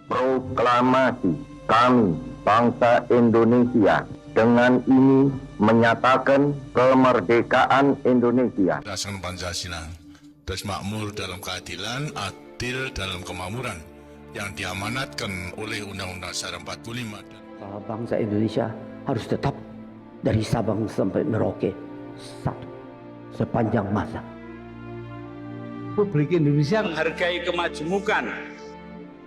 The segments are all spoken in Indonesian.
Proklamasi kami, bangsa Indonesia, dengan ini menyatakan kemerdekaan Indonesia. Dasar Pancasila, terus makmur dalam keadilan, adil dalam kemakmuran, yang diamanatkan oleh Undang-Undang Dasar 45. Bangsa Indonesia harus tetap dari Sabang sampai Merauke satu sepanjang masa. Republik Indonesia menghargai kemajemukan,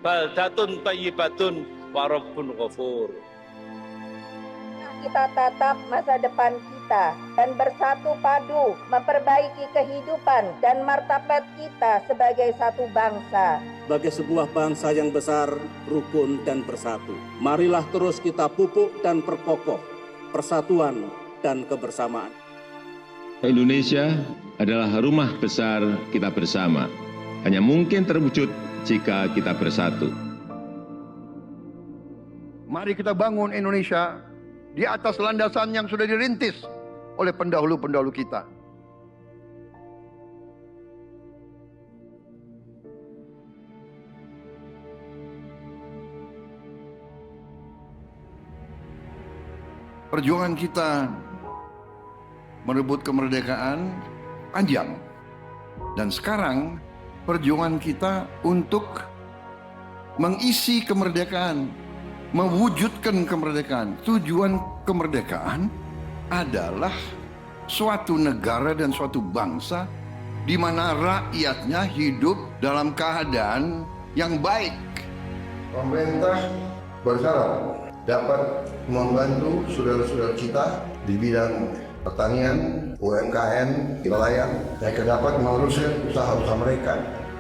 baldatun thayyibatun wa rabbun ghafur. Kita tatap masa depan kita dan bersatu padu memperbaiki kehidupan dan martabat kita sebagai satu bangsa. Sebagai sebuah bangsa yang besar, rukun dan bersatu. Marilah terus kita pupuk dan perkokoh persatuan dan kebersamaan. Indonesia adalah rumah besar kita bersama. Hanya mungkin terwujud jika kita bersatu. Mari kita bangun Indonesia di atas landasan yang sudah dirintis oleh pendahulu-pendahulu kita. Perjuangan kita merebut kemerdekaan panjang. Dan sekarang perjuangan kita untuk mengisi kemerdekaan, mewujudkan kemerdekaan. Tujuan kemerdekaan adalah suatu negara dan suatu bangsa di mana rakyatnya hidup dalam keadaan yang baik. Pemerintah berharap dapat membantu saudara-saudara kita di bidang pertanian, UMKM, nelayan. Mereka dapat meneruskan usaha-usaha mereka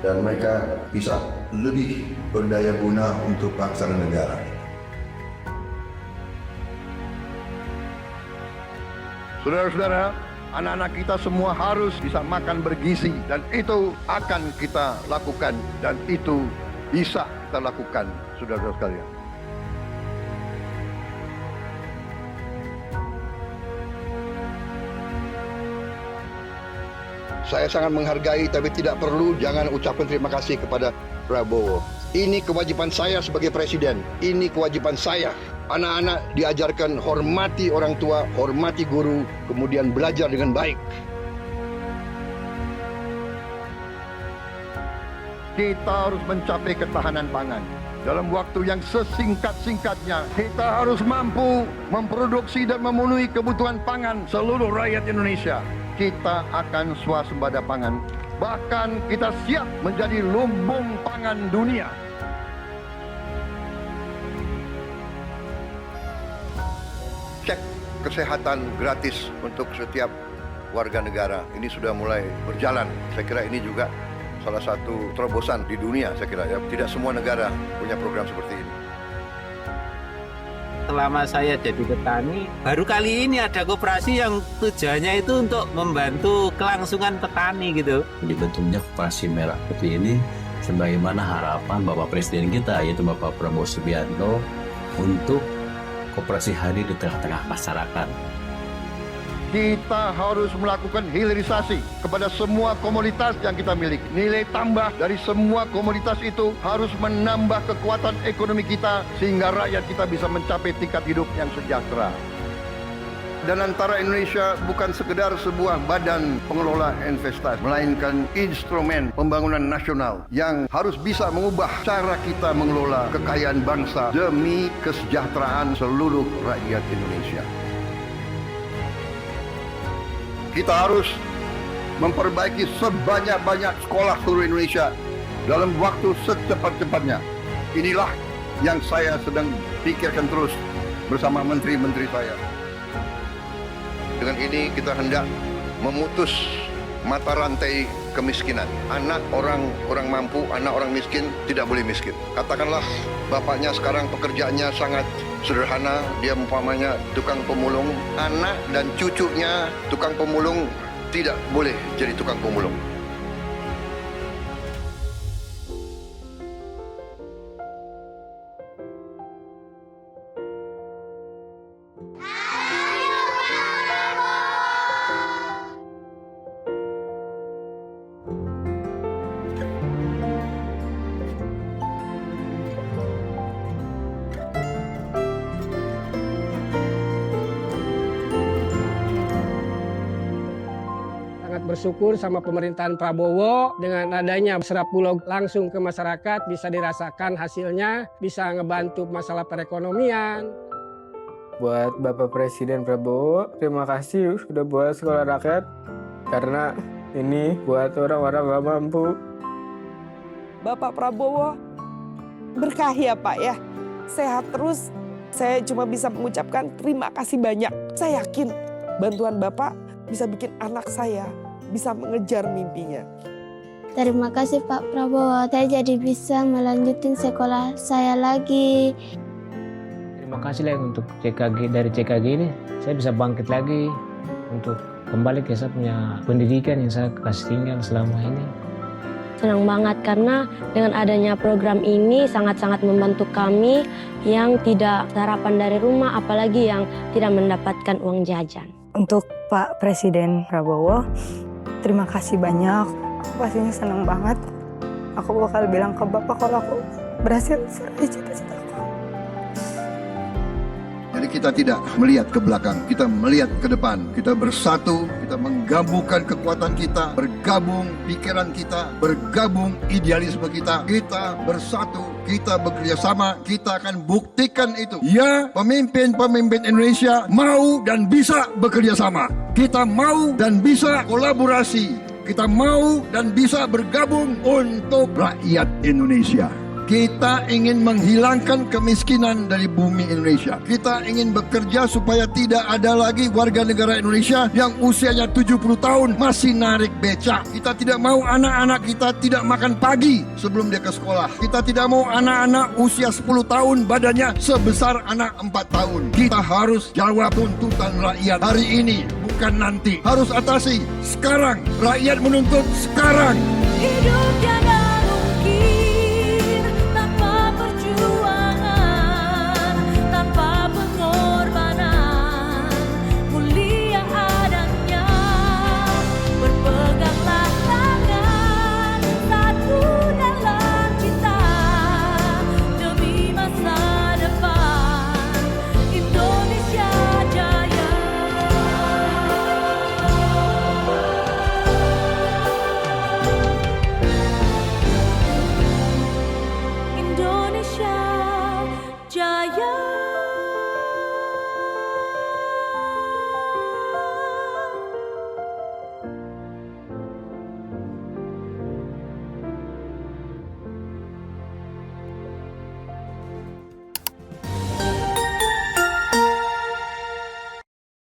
dan mereka bisa lebih berdaya guna untuk bangsa dan negara. Saudara-saudara, anak-anak kita semua harus bisa makan bergizi dan itu akan kita lakukan dan itu bisa kita lakukan, saudara-saudara sekalian. Saya sangat menghargai tapi tidak perlu jangan ucapkan terima kasih kepada Prabowo. Ini kewajiban saya sebagai presiden. Ini kewajiban saya. Anak-anak diajarkan hormati orang tua, hormati guru, kemudian belajar dengan baik. Kita harus mencapai ketahanan pangan. Dalam waktu yang sesingkat-singkatnya, kita harus mampu memproduksi dan memenuhi kebutuhan pangan seluruh rakyat Indonesia. Kita akan swasembada pangan. Bahkan kita siap menjadi lumbung pangan dunia. Cek kesehatan gratis untuk setiap warga negara. Ini sudah mulai berjalan. Saya kira ini juga salah satu terobosan di dunia, saya kira ya. Tidak semua negara punya program seperti ini. Selama saya jadi petani, baru kali ini ada koperasi yang tujuannya itu untuk membantu kelangsungan petani gitu. Dibentuknya koperasi merah putih ini sebagaimana harapan Bapak Presiden kita, yaitu Bapak Prabowo Subianto, untuk koperasi hadir di tengah-tengah masyarakat. Kita harus melakukan hilirisasi kepada semua komoditas yang kita miliki. Nilai tambah dari semua komoditas itu harus menambah kekuatan ekonomi kita sehingga rakyat kita bisa mencapai tingkat hidup yang sejahtera. Dan antara Indonesia bukan sekedar sebuah badan pengelola investasi, melainkan instrumen pembangunan nasional yang harus bisa mengubah cara kita mengelola kekayaan bangsa demi kesejahteraan seluruh rakyat Indonesia. Kita harus memperbaiki sebanyak-banyak sekolah seluruh Indonesia dalam waktu secepat-cepatnya. Inilah yang saya sedang pikirkan terus bersama menteri-menteri saya. Dengan ini kita hendak memutus mata rantai kemiskinan. Anak orang mampu, anak orang miskin tidak boleh miskin. Katakanlah bapaknya sekarang pekerjaannya sangat sederhana, dia umpamanya tukang pemulung, anak dan cucunya tukang pemulung tidak boleh jadi tukang pemulung. bersyukur sama pemerintahan Prabowo dengan adanya Serap Bulog langsung ke masyarakat, bisa dirasakan hasilnya, bisa ngebantu masalah perekonomian. Buat Bapak Presiden Prabowo, terima kasih sudah buat sekolah rakyat, karena ini buat orang-orang gak mampu. Bapak Prabowo, berkah ya Pak ya, sehat terus. Saya cuma bisa mengucapkan terima kasih banyak. Saya yakin bantuan Bapak bisa bikin anak saya bisa mengejar mimpinya. Terima kasih Pak Prabowo, saya jadi bisa melanjutin sekolah saya lagi. Terima kasih lah untuk CKG, dari CKG ini saya bisa bangkit lagi untuk kembali ke saya punya pendidikan yang saya kasih tinggal selama ini. Senang banget karena dengan adanya program ini sangat-sangat membantu kami yang tidak sarapan dari rumah, apalagi yang tidak mendapatkan uang jajan. Untuk Pak Presiden Prabowo, terima kasih banyak. Aku pastinya senang banget. Aku bakal bilang ke Bapak kalau aku berhasil meraih cita-cita. Jadi kita tidak melihat ke belakang, kita melihat ke depan. Kita bersatu, kita menggabungkan kekuatan kita, bergabung pikiran kita, bergabung idealisme kita. Kita bersatu, kita bekerja sama, kita akan buktikan itu. Ya, pemimpin-pemimpin Indonesia mau dan bisa bekerja sama. Kita mau dan bisa kolaborasi. Kita mau dan bisa bergabung untuk rakyat Indonesia. Kita ingin menghilangkan kemiskinan dari bumi Indonesia. Kita ingin bekerja supaya tidak ada lagi warga negara Indonesia yang usianya 70 tahun masih narik becak. Kita tidak mau anak-anak kita tidak makan pagi sebelum dia ke sekolah. Kita tidak mau anak-anak usia 10 tahun badannya sebesar anak 4 tahun. Kita harus jawab tuntutan rakyat hari ini, bukan nanti. Harus atasi sekarang. Rakyat menuntut sekarang. Hidup